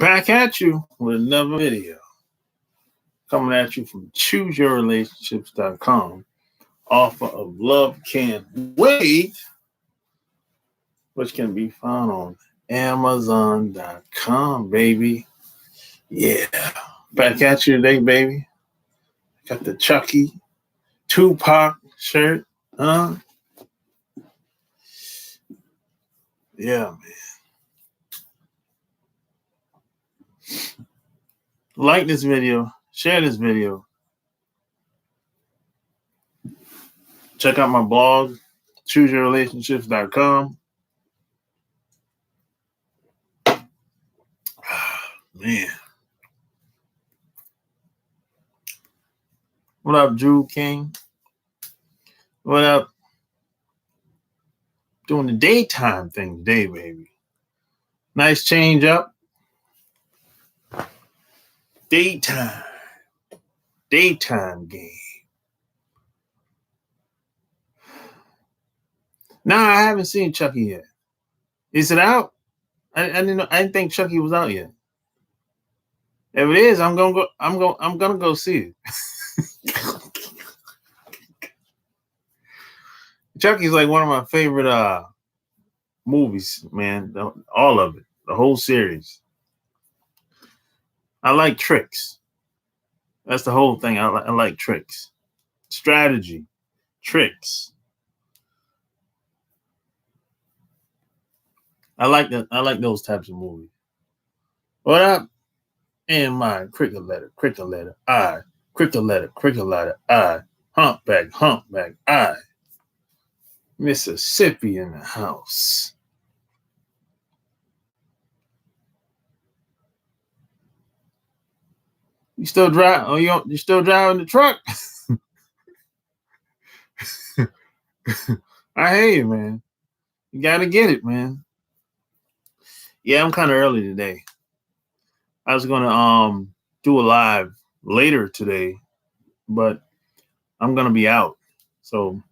Back at you with another video. Coming at you from chooseyourrelationships.com. Offer of Love Cant Wait, which can be found on Amazon.com, baby. Yeah. Back at you today, baby. Got the Chucky Tupac shirt. Yeah, man. Like this video. Share this video. Check out my blog, chooseyourrelationships.com. Man. What up, Drew King? What up? Doing the daytime thing today, baby. Nice change up. Daytime game. Nah, I haven't seen Chucky yet. Is it out? I didn't think Chucky was out yet. If it is, I'm gonna go see it. Chucky's like one of my favorite movies, man. All of it, the whole series. I like tricks. That's the whole thing. I like tricks, strategy, tricks. I like those types of movies. What up? And my cricket letter, I, cricket letter, I, humpback, I. Mississippi in the house. You still drive? Oh, you still driving the truck? I hear you, man. You gotta get it, man. Yeah, I'm kind of early today. I was gonna do a live later today, but I'm gonna be out. So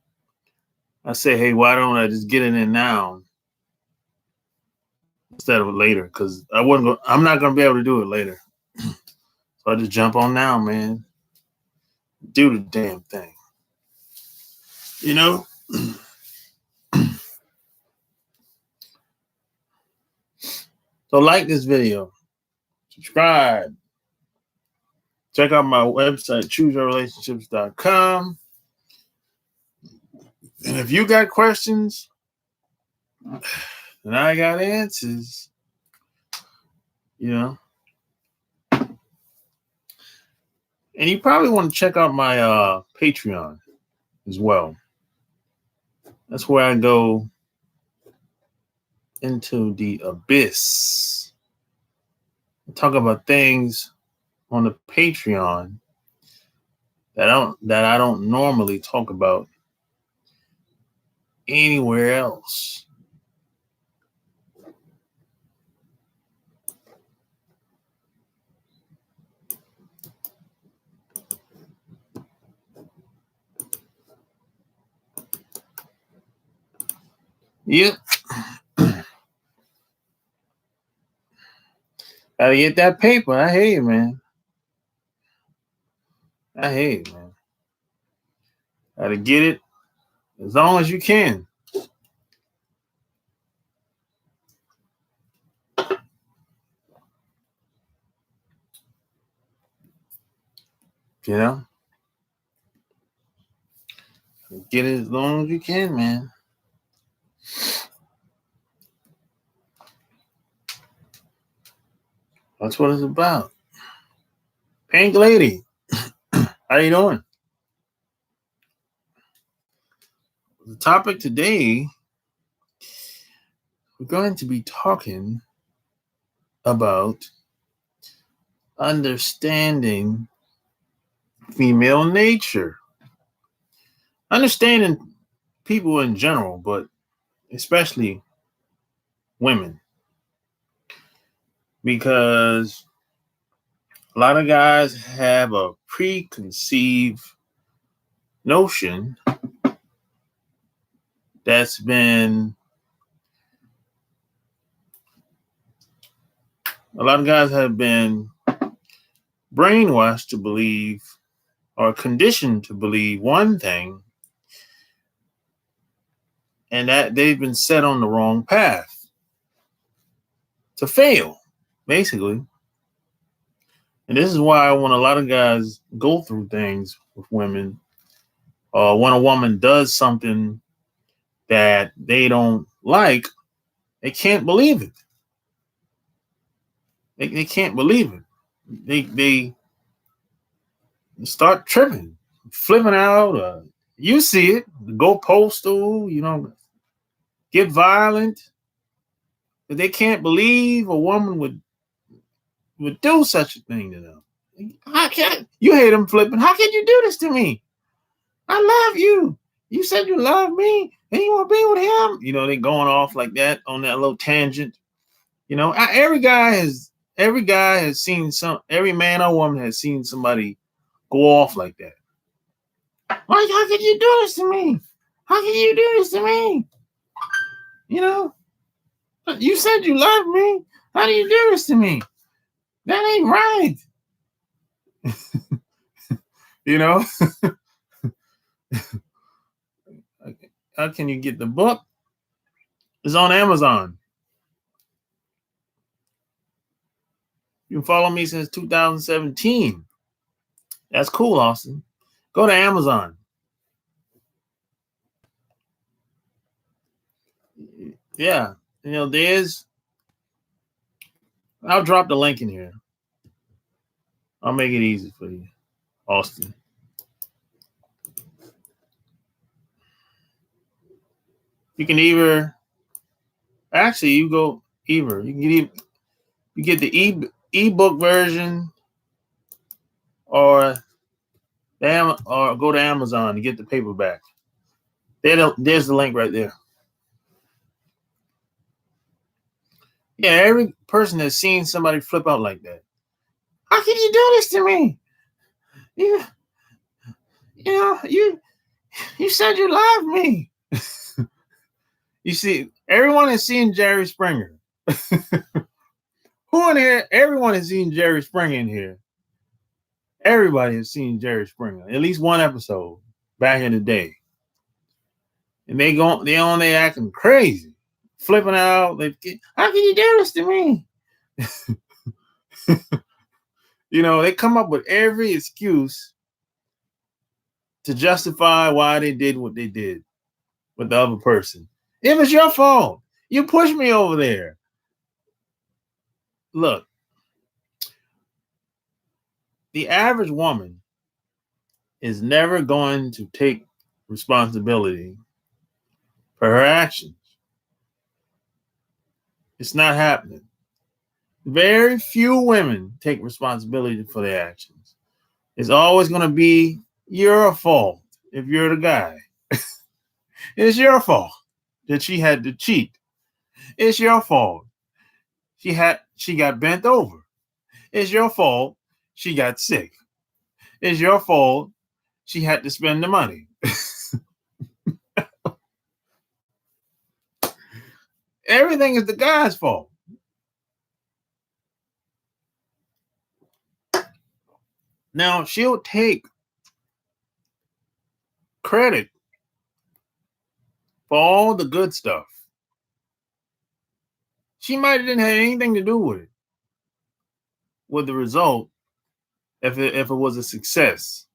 I say, hey, why don't I just get it in now instead of later? Because I'm not gonna be able to do it later. So I just jump on now, man. Do the damn thing. You know? So like this video. Subscribe. Check out my website, chooseyourrelationships.com. And if you got questions, then I got answers. You know? And you probably want to check out my Patreon as well. That's where I go into the abyss. I talk about things on the Patreon that I don't normally talk about anywhere else. Yep. Gotta get that paper. I hear you, man. I hear you, man. Gotta get it as long as you can. You know? Get it as long as you can, man. That's what it's about. Pink Lady, how you doing? The topic today, we're going to be talking about understanding female nature. Understanding people in general, but especially women. Because a lot of guys have a preconceived notion that's been A lot of guys have been brainwashed to believe or conditioned to believe one thing, and that they've been set on the wrong path to fail, basically. And this is why when a lot of guys go through things with women, or when a woman does something that they don't like, they can't believe it. They can't believe it. They start tripping, flipping out. You see it, go postal, get violent. But they can't believe a woman would do such a thing to them. How can you hate them flipping? How can you do this to me? I love you. You said you love me, and you want to be with him. They going off like that on that little tangent. Every guy has seen every man or woman has seen somebody go off like that. Why? How could you do this to me? How can you do this to me? You said you love me. How do you do this to me? That ain't right. How can you get the book? It's on Amazon. You can follow me since 2017. That's cool, Austin. Go to Amazon. Yeah. I'll drop the link in here. I'll make it easy for you, Austin. You can you get the ebook version or go to Amazon to get the paperback. There's the link right there. Yeah, every person has seen somebody flip out like that. How can you do this to me? You said you loved me. You see, everyone has seen Jerry Springer. Who in here? Everyone has seen Jerry Springer in here. Everybody has seen Jerry Springer. At least one episode back in the day. And they on there acting crazy, flipping out. How can you do this to me? They come up with every excuse to justify why they did what they did with the other person. It was your fault. You pushed me over there. Look, the average woman is never going to take responsibility for her actions. It's not happening. Very few women take responsibility for their actions. It's always going to be your fault if you're the guy. It's your fault that she had to cheat. It's your fault she got bent over. It's your fault she got sick. It's your fault she had to spend the money. Everything is the guy's fault. Now, she'll take credit for all the good stuff. She might have didn't have anything to do with the result if it was a success.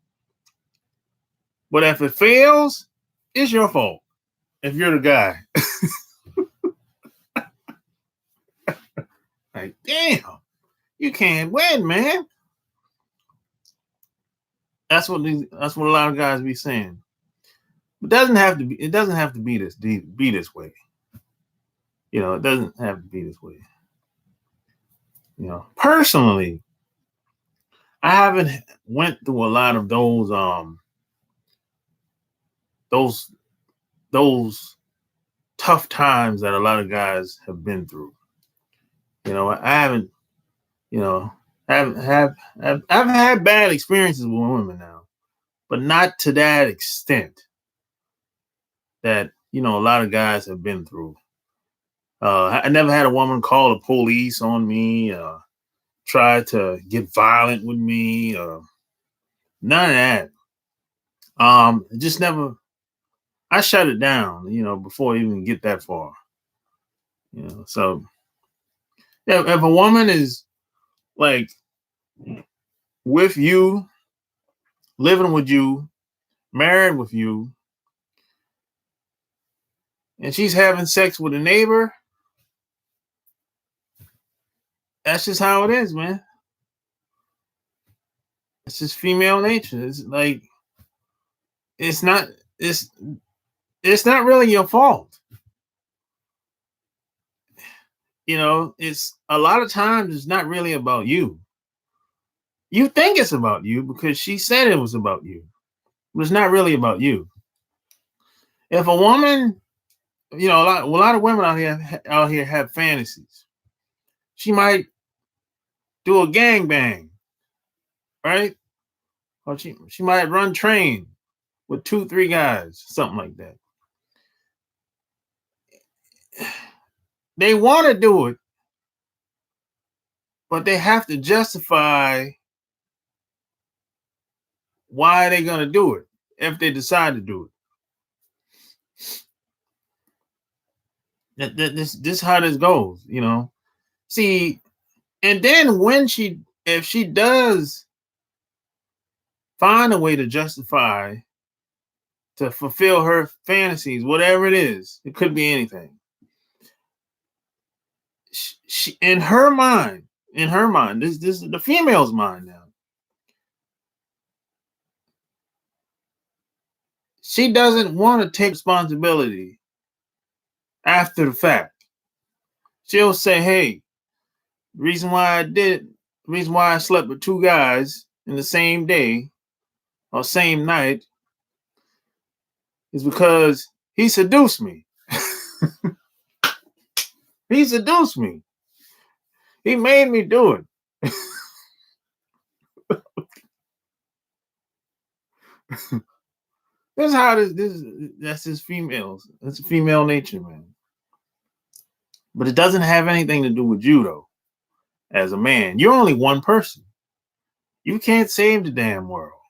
But if it fails, it's your fault if you're the guy. Like, damn, you can't win, man. That's what a lot of guys be saying. It doesn't have to be this way. It doesn't have to be this way. Personally, I haven't went through a lot of those tough times that a lot of guys have been through. I haven't, I've had bad experiences with women now, but not to that extent that, a lot of guys have been through. I never had a woman call the police on me. try to get violent with me. None of that. It just never. I shut it down, before I even get that far. So if a woman is like with you, living with you, married with you, and she's having sex with a neighbor, that's just how it is, man. It's just female nature. It's like it's not it's it's not really your fault. It's a lot of times it's not really about you. You think it's about you because she said it was about you, but it's not really about you. If a woman, a lot of women out here have fantasies. She might do a gangbang, right? Or she might run train with 2, 3 guys, something like that. They want to do it, but they have to justify why they're gonna do it if they decide to do it. This how this goes. See, and then if she does find a way to justify to fulfill her fantasies, whatever it is, it could be anything. She in her mind, this is the female's mind now. She doesn't want to take responsibility after the fact. She'll say, "Hey, reason why I slept with 2 guys in the same day or same night is because he seduced me. He seduced me. He made me do it." This is how that's his females. That's female nature, man. But it doesn't have anything to do with you, though. As a man, you're only one person. You can't save the damn world.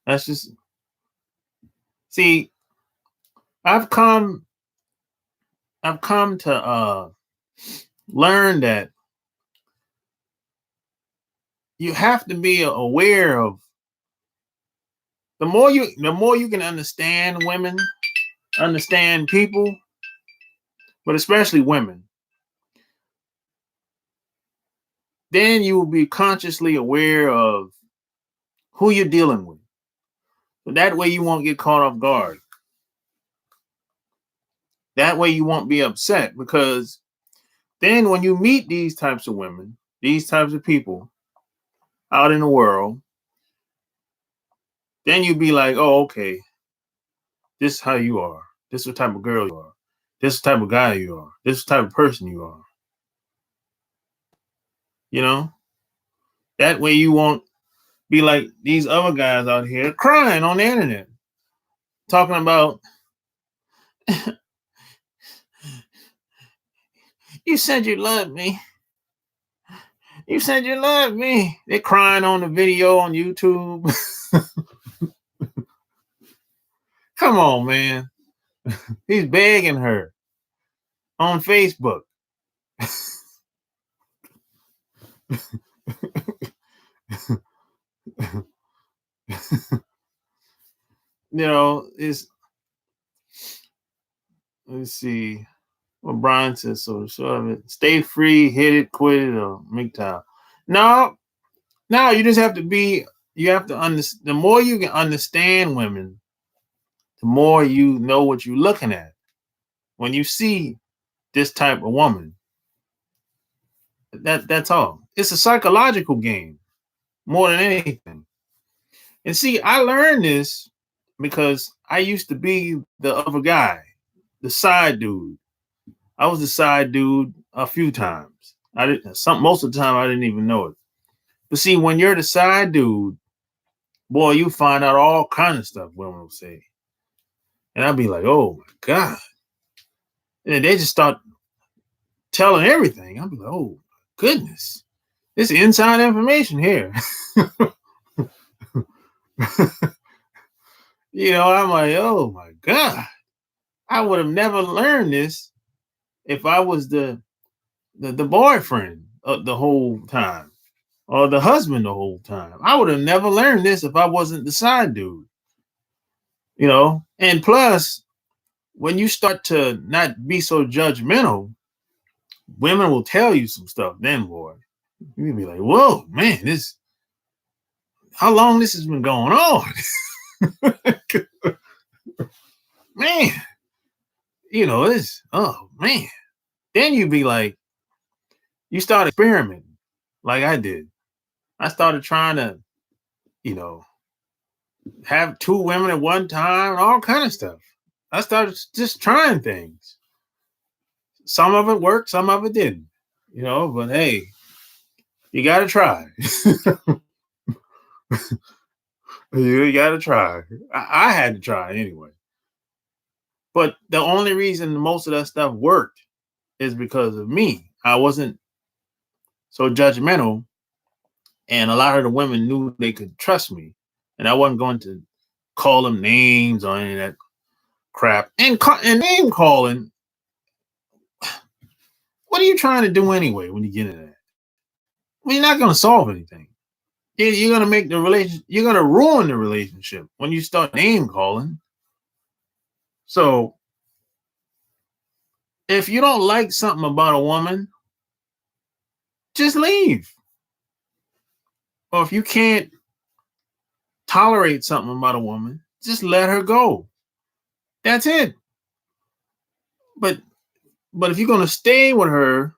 That's just. See, I've come to learn that you have to be aware of the more you can understand women, understand people, but especially women, then you will be consciously aware of who you're dealing with. So that way you won't get caught off guard. That way you won't be upset, because then when you meet these types of women, these types of people out in the world, then you be like, "Oh, okay, this is how you are. This is the type of girl you are. This is the type of guy you are. This is the type of person you are." You know? That way you won't be like these other guys out here crying on the internet, talking about, "You said you loved me. You said you loved me." They're crying on the video on YouTube. Come on, man. He's begging her on Facebook. It's, let's see what Brian says. So short of it, stay free, hit it, quit it, or make time. No, you just have to you have to understand. The more you can understand women, the more you know what you're looking at when you see this type of woman. That's all. It's a psychological game more than anything. And see, I learned this because I used to be the other guy, the side dude. I was the side dude a few times. Most of the time I didn't even know it. But see, when you're the side dude, boy, you find out all kinds of stuff women will say. And I'd be like, "Oh my God." And they just start telling everything. I'm like, oh goodness, this inside information here. I'm like, oh my God, I would have never learned this if I was the boyfriend the whole time or the husband the whole time. I would have never learned this if I wasn't the side dude. And plus, when you start to not be so judgmental, women will tell you some stuff. Then, boy, you'll be like, "Whoa, man, how long this has been going on, man." This. Oh man. Then you be like, you start experimenting, like I did. I started trying to, you know, have two women at one time, all kind of stuff. I started just trying things. Some of it worked, some of it didn't. But hey, you gotta try. You gotta try. I had to try anyway. But the only reason most of that stuff worked is because of me. I wasn't so judgmental, and a lot of the women knew they could trust me, and I wasn't going to call them names or any of that crap. And name calling, what are you trying to do anyway when you get in that? Well, you're not going to solve anything. You're going to make the relation. You're going to ruin the relationship when you start name calling. So, if you don't like something about a woman, just leave. Or if you can't tolerate something about a woman, just let her go. That's it. But if you're going to stay with her,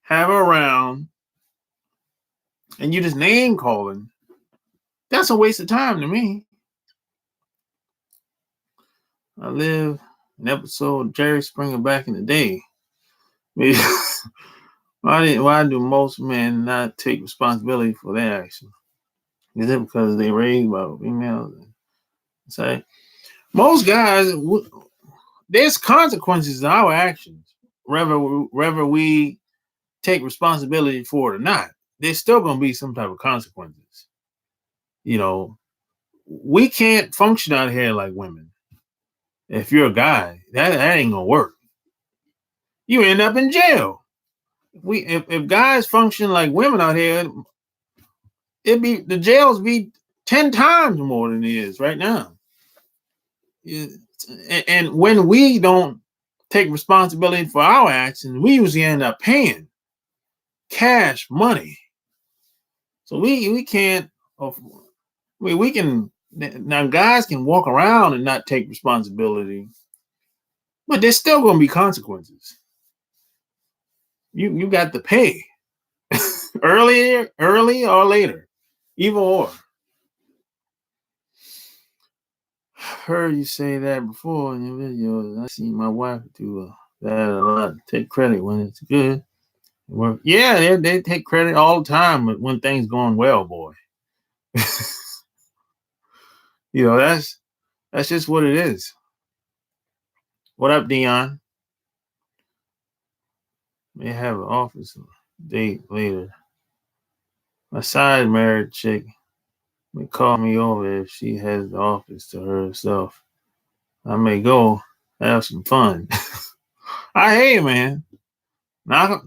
have her around, and you just name calling, that's a waste of time to me. I live an episode of Jerry Springer back in the day. Why do most men not take responsibility for their actions? Is it because they raised by females? Say most guys, there's consequences to our actions, whether we take responsibility for it or not. There's still going to be some type of consequences. We can't function out here like women. If you're a guy, that ain't gonna work. You end up in jail. If guys function like women out here, the jails be 10 times more than it is right now. And when we don't take responsibility for our actions, we usually end up paying cash money. So we can't. We can now. Guys can walk around and not take responsibility, but there's still going to be consequences. You got to pay early or later, either or. Heard you say that before in your videos. I see my wife do that a lot. Take credit when it's good. Well, yeah, they take credit all the time when things going well, boy. That's just what it is. What up, Dion? May have an office date later. My side married chick may call me over if she has the office to herself. I may go have some fun. I hear you, man. Knock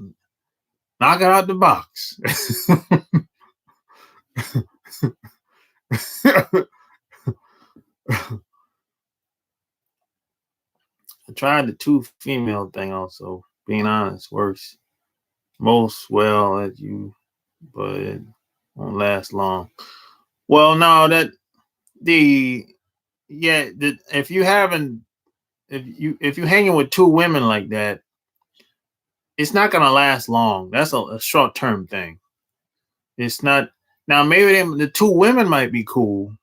it out the box. I tried the two female thing also. Being honest works most well at you, but it won't last long. Well, no, if you hanging with two women like that, it's not gonna last long. That's a short term thing. It's not. Now maybe the two women might be cool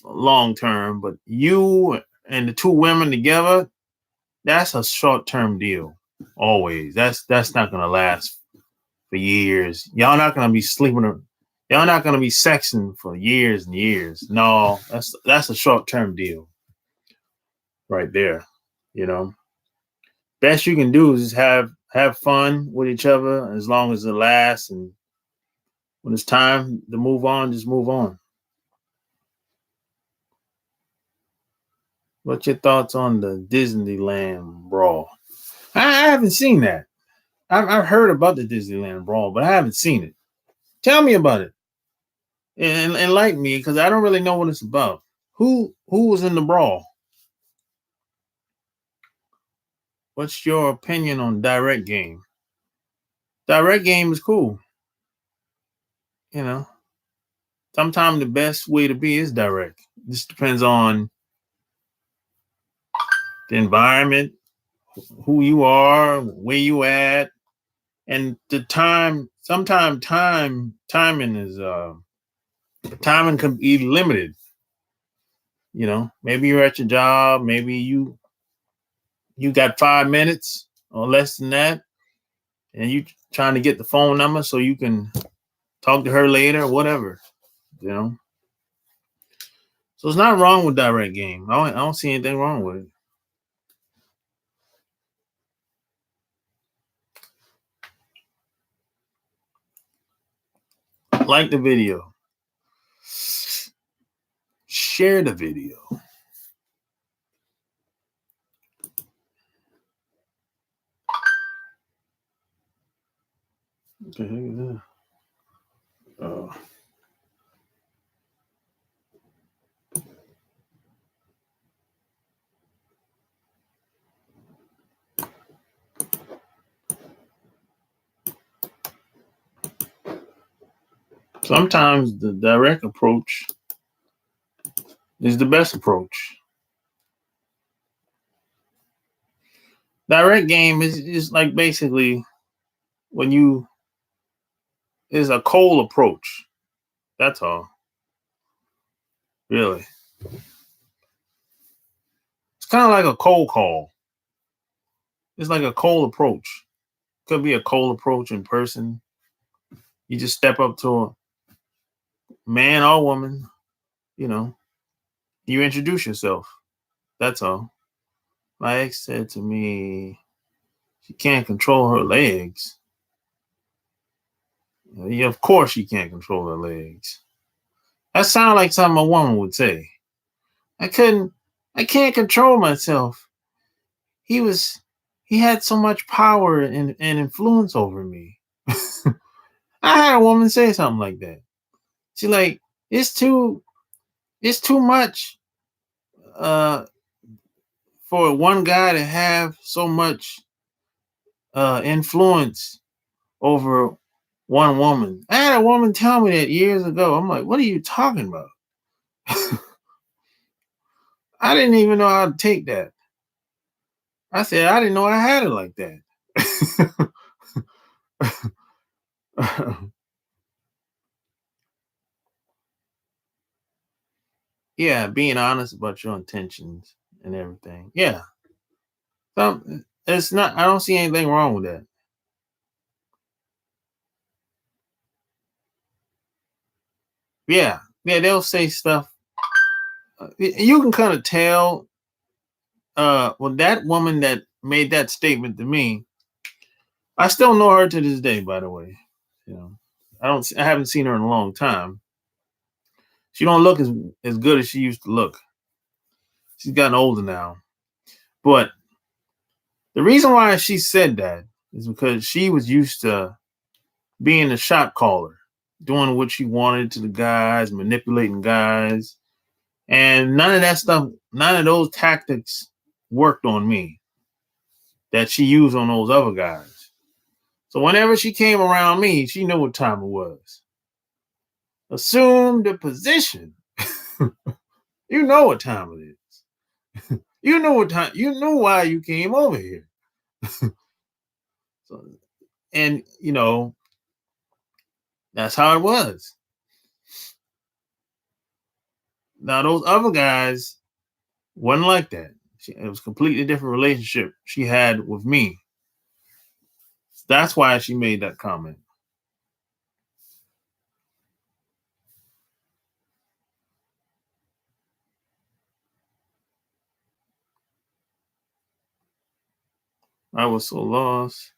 long term, but you and the two women together, that's a short term deal. Always. That's not gonna last for years. Y'all not gonna be sleeping. Y'all not gonna be sexing for years and years. No, that's a short term deal, right there. You know. Best you can do is just have fun with each other as long as it lasts, and when it's time to move on, just move on. What's your thoughts on the Disneyland brawl? I haven't seen that. I've heard about the Disneyland brawl, but I haven't seen it. Tell me about it and enlighten me, because I don't really know what it's about. Who was in the brawl? What's your opinion on direct game? Direct game is cool. You know, sometimes the best way to be is direct. This depends on the environment, who you are, where you at, and the time. Sometimes timing is timing can be limited. Maybe you're at your job, maybe you got 5 minutes or less than that, and you trying to get the phone number so you can talk to her later or whatever. You know, so it's not wrong with direct game. I don't see anything wrong with it. Like the video, share the video. What the heck is that? Oh. Sometimes the direct approach is the best approach. Direct game is like basically when you is a cold approach. That's all. Really. It's kind of like a cold call. It's like a cold approach. Could be a cold approach in person. You just step up to a man or woman, you know, you introduce yourself. That's all. My ex said to me, she can't control her legs. Yeah, of course she can't control her legs. That sounds like something a woman would say. I couldn't, I can't control myself. He was, he had so much power and influence over me. I had a woman say something like that. She like, it's too, it's too much uh, for one guy to have so much influence over one woman. I had a woman tell me that years ago. I'm like, what are you talking about? I didn't even know how to take that. I said, I didn't know I had it like that. Yeah, being honest about your intentions and everything. Yeah. It's not, I don't see anything wrong with that. Yeah. Yeah, they'll say stuff. You can kind of tell well, that woman that made that statement to me, I still know her to this day, by the way. You know, I haven't seen her in a long time. She don't look as good as she used to look. She's gotten older now. But the reason why she said that is because she was used to being a shot caller, doing what she wanted to the guys, manipulating guys. And none of that stuff, none of those tactics worked on me that she used on those other guys. So whenever she came around me, she knew what time it was. Assume the position. You know what time it is. You know what time. You know why you came over here. So, and that's how it was. Now those other guys wasn't like that. It was a completely different relationship she had with me. That's why she made that comment. I was so lost.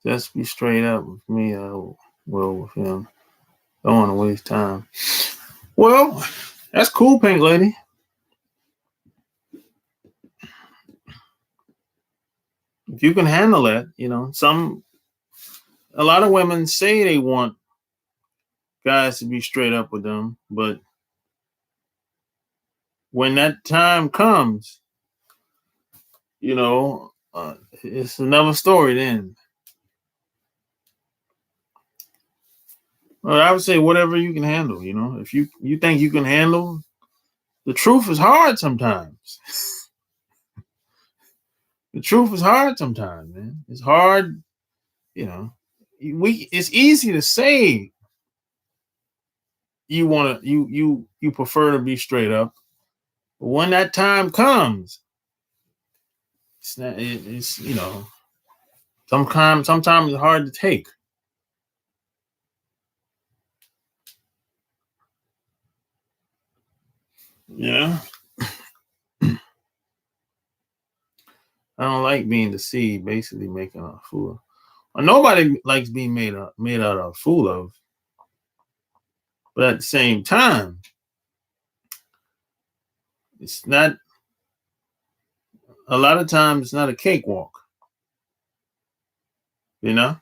Just be straight up with me. I will with him. Don't want to waste time. Well, that's cool, Pink Lady. If you can handle that, a lot of women say they want guys to be straight up with them, but when that time comes, it's another story then. Well, I would say whatever you can handle. If you think you can handle, the truth is hard sometimes. The truth is hard sometimes, man. It's hard, you know. It's easy to say you want to you prefer to be straight up, but when that time comes, it's not. It's sometimes it's hard to take. Yeah, I don't like being deceived. Basically, making a fool. Nobody likes being made out of a fool of. But at the same time, it's not. A lot of times, it's not a cakewalk. You know,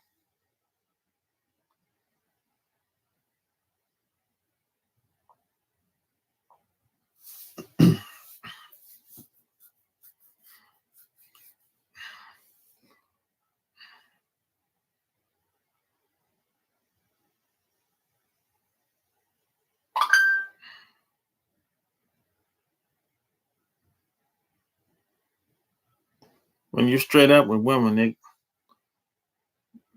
when you're straight up with women,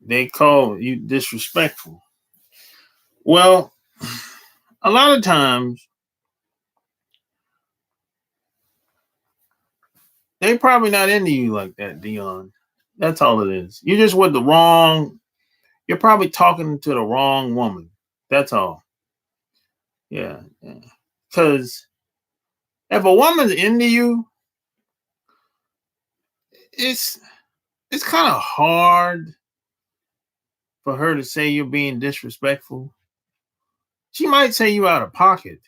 they call you disrespectful. Well, a lot of times they probably not into you like that, Dion. That's all it is. You're just with the wrong. You're probably talking to the wrong woman. That's all. Yeah. Because if a woman's into you, it's it's kind of hard for her to say you're being disrespectful. She might say you out of pocket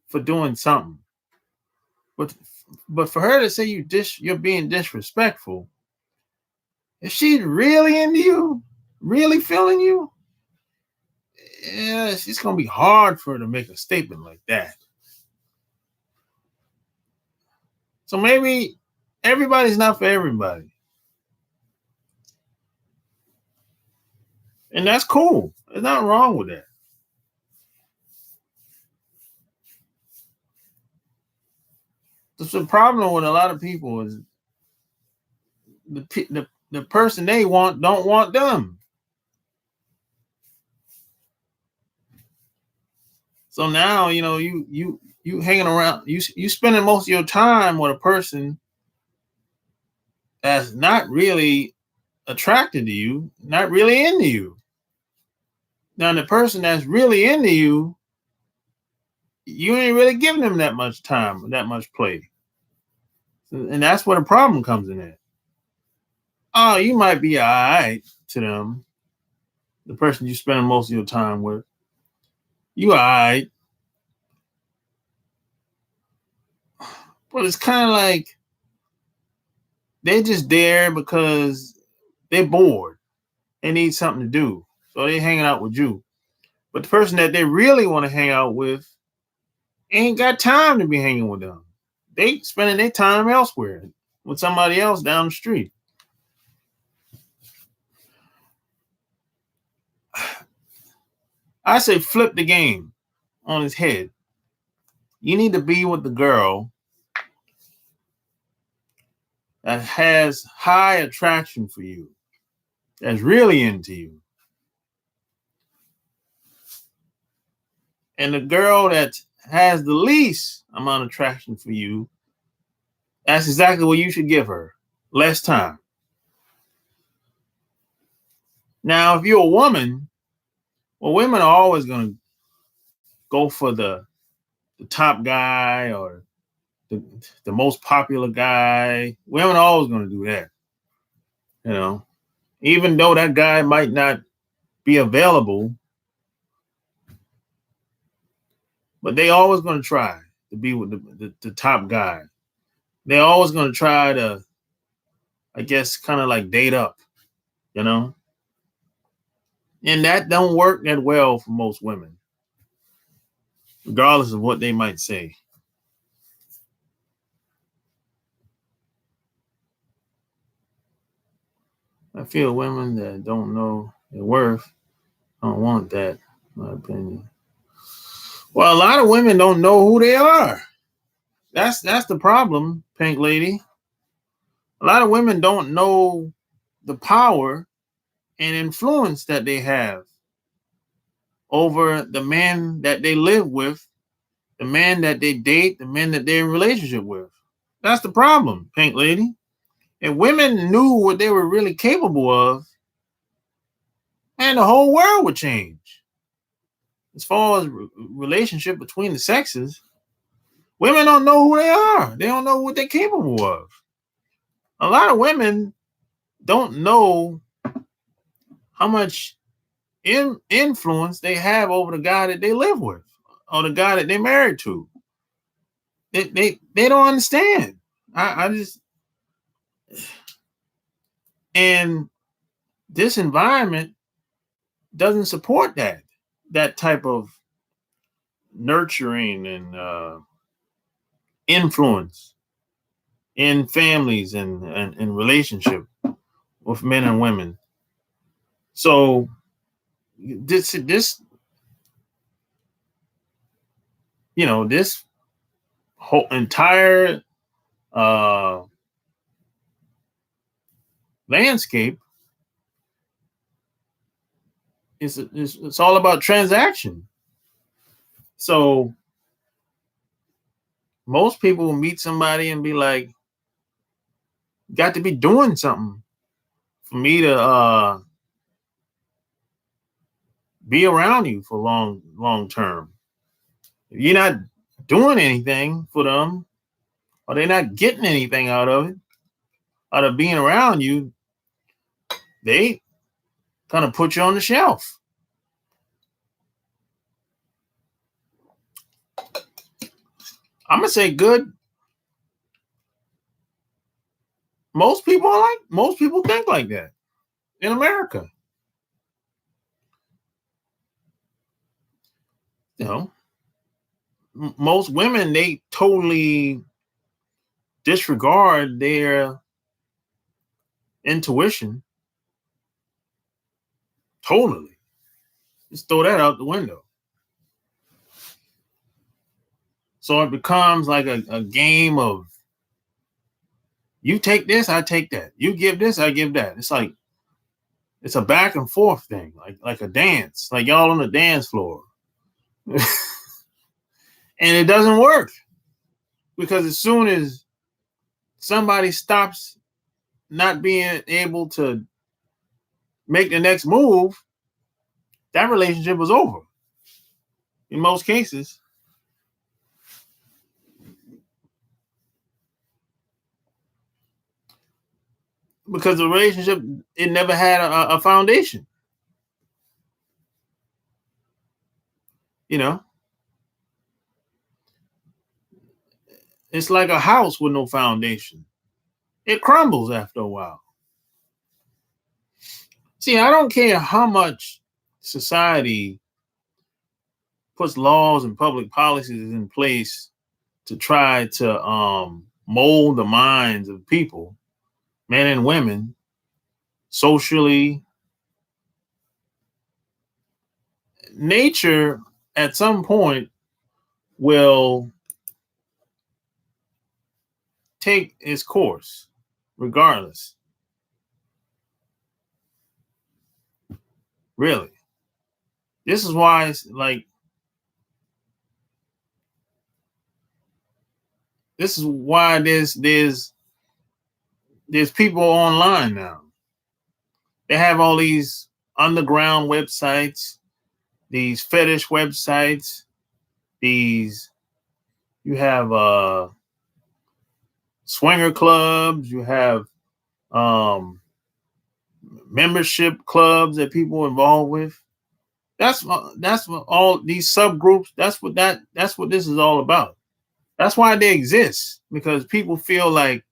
for doing something, but for her to say you're being disrespectful, if she's really into you, really feeling you, yeah, it's gonna be hard for her to make a statement like that. So maybe everybody's not for everybody, and that's cool. There's nothing wrong with that. The problem with a lot of people is the person they want don't want them. So now you hanging around, you spending most of your time with a person that's not really attracted to you, not really into you. Now the person that's really into you, you ain't really giving them that much time, that much play, and that's where the problem comes in at. Oh, you might be alright to them, the person you spend most of your time with. You alright, but it's kind of like they just there because they're bored. They need something to do, so they hanging out with you. But the person that they really want to hang out with ain't got time to be hanging with them. They spending their time elsewhere with somebody else down the street. I say flip the game on his head. You need to be with the girl that has high attraction for you, that's really into you. And the girl that has the least amount of attraction for you, that's exactly what you should give her. Less time. Now, if you're a woman, well, women are always going to go for the top guy or the most popular guy. Women are always going to do that, you know. Even though that guy might not be available, but they always going to try to be with the top guy. They're always going to try to, I guess, kind of like date up, you know. And that don't work that well for most women, regardless of what they might say. I feel women that don't know their worth don't want that, in my opinion. Well, a lot of women don't know who they are. That's the problem, Pink Lady. A lot of women don't know the power and influence that they have over the men that they live with, the men that they date, the men that they're in relationship with. That's the problem, Pink Lady. If women knew what they were really capable of, man, the whole world would change. As far as relationship between the sexes, women don't know who they are. They don't know what they're capable of. A lot of women don't know how much influence they have over the guy that they live with or the guy that they're married to. They don't understand. I just, and this environment doesn't support that type of nurturing and influence in families and relationship with men and women. So this this whole entire landscape it's all about transaction. So most people will meet somebody and be like, got to be doing something for me to be around you for long term. If you're not doing anything for them, or they're not getting anything out of it, out of being around you, they kind of put you on the shelf. I'm gonna say good. Most people think like that in America. You know, most women, they totally disregard their intuition. Totally, just throw that out the window. So it becomes like a game of you take this, I take that. You give this, I give that. It's like it's a back and forth thing, like a dance, like y'all on the dance floor. And it doesn't work because as soon as somebody stops not being able to make the next move, that relationship was over in most cases. Because the relationship, it never had a foundation. You know, it's like a house with no foundation. It crumbles after a while. See, I don't care how much society puts laws and public policies in place to try to mold the minds of people, men and women, socially. Nature at some point will take its course regardless. Really. This is why it's like this is why there's people online now. They have all these underground websites, these fetish websites, these you have swinger clubs, you have membership clubs that people are involved with. That's what all these subgroups. That's what this is all about. That's why they exist, because people feel like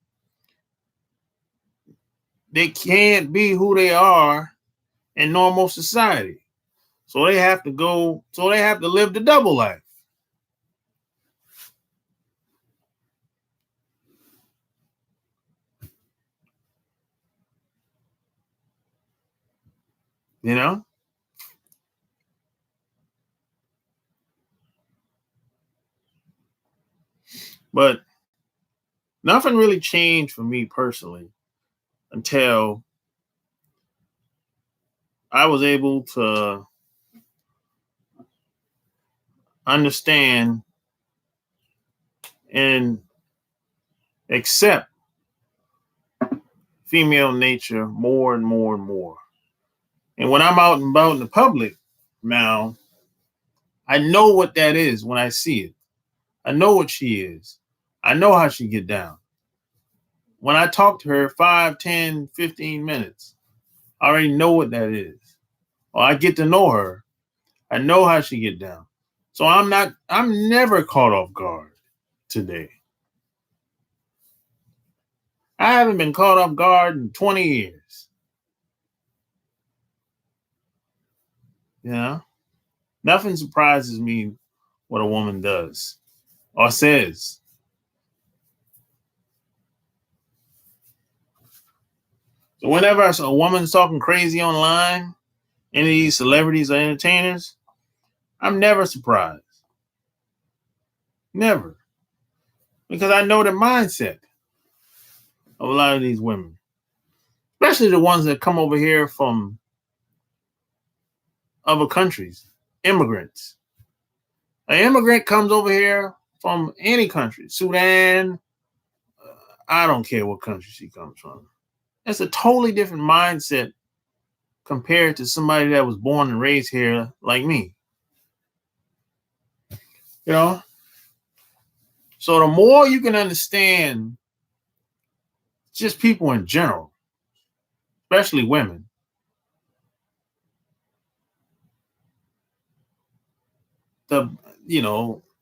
they can't be who they are in normal society. So they have to live the double life. You know? But nothing really changed for me personally until I was able to understand and accept female nature more and more and more. And when I'm out and about in the public now, I know what that is when I see it. I know what she is. I know how she get down. When I talk to her 5, 10, 15 minutes, I already know what that is. Or I get to know her. I know how she get down. So I'm never caught off guard today. I haven't been caught off guard in 20 years. You know? Nothing surprises me what a woman does or says. So whenever a woman's talking crazy online, any of these celebrities or entertainers, I'm never surprised. Never. Because I know the mindset of a lot of these women, especially the ones that come over here from other countries, immigrants. An immigrant comes over here from any country, Sudan, I don't care what country she comes from. That's a totally different mindset compared to somebody that was born and raised here like me. You know? So the more you can understand just people in general, especially women, the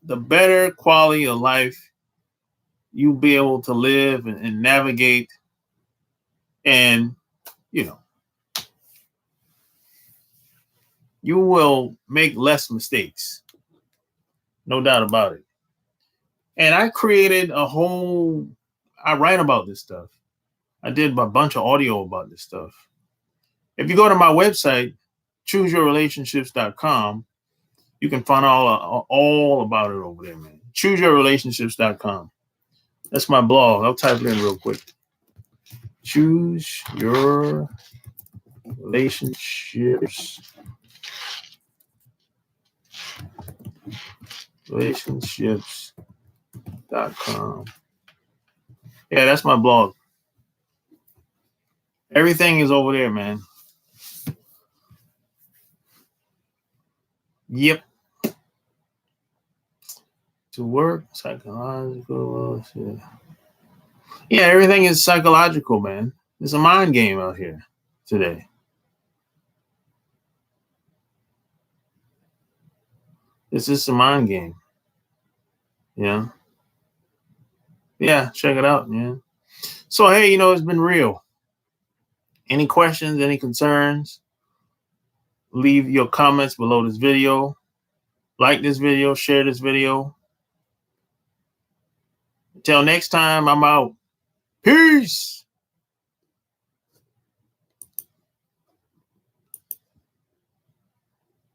the better quality of life you'll be able to live and navigate, and you know you will make less mistakes, no doubt about it. And I write about this stuff. I did a bunch of audio about this stuff. If you go to my website, chooseyourrelationships.com, you can find all about it over there, man. Chooseyourrelationships.com. That's my blog. I'll type it in real quick. Choose your relationships. Relationships.com. Yeah, that's my blog. Everything is over there, man. Yep. To work, psychological. Yeah, everything is psychological, man. It's a mind game out here today. It's just a mind game. Yeah. Yeah, check it out, man. So, hey, it's been real. Any questions, any concerns? Leave your comments below this video. Like this video, share this video. Until next time, I'm out. Peace.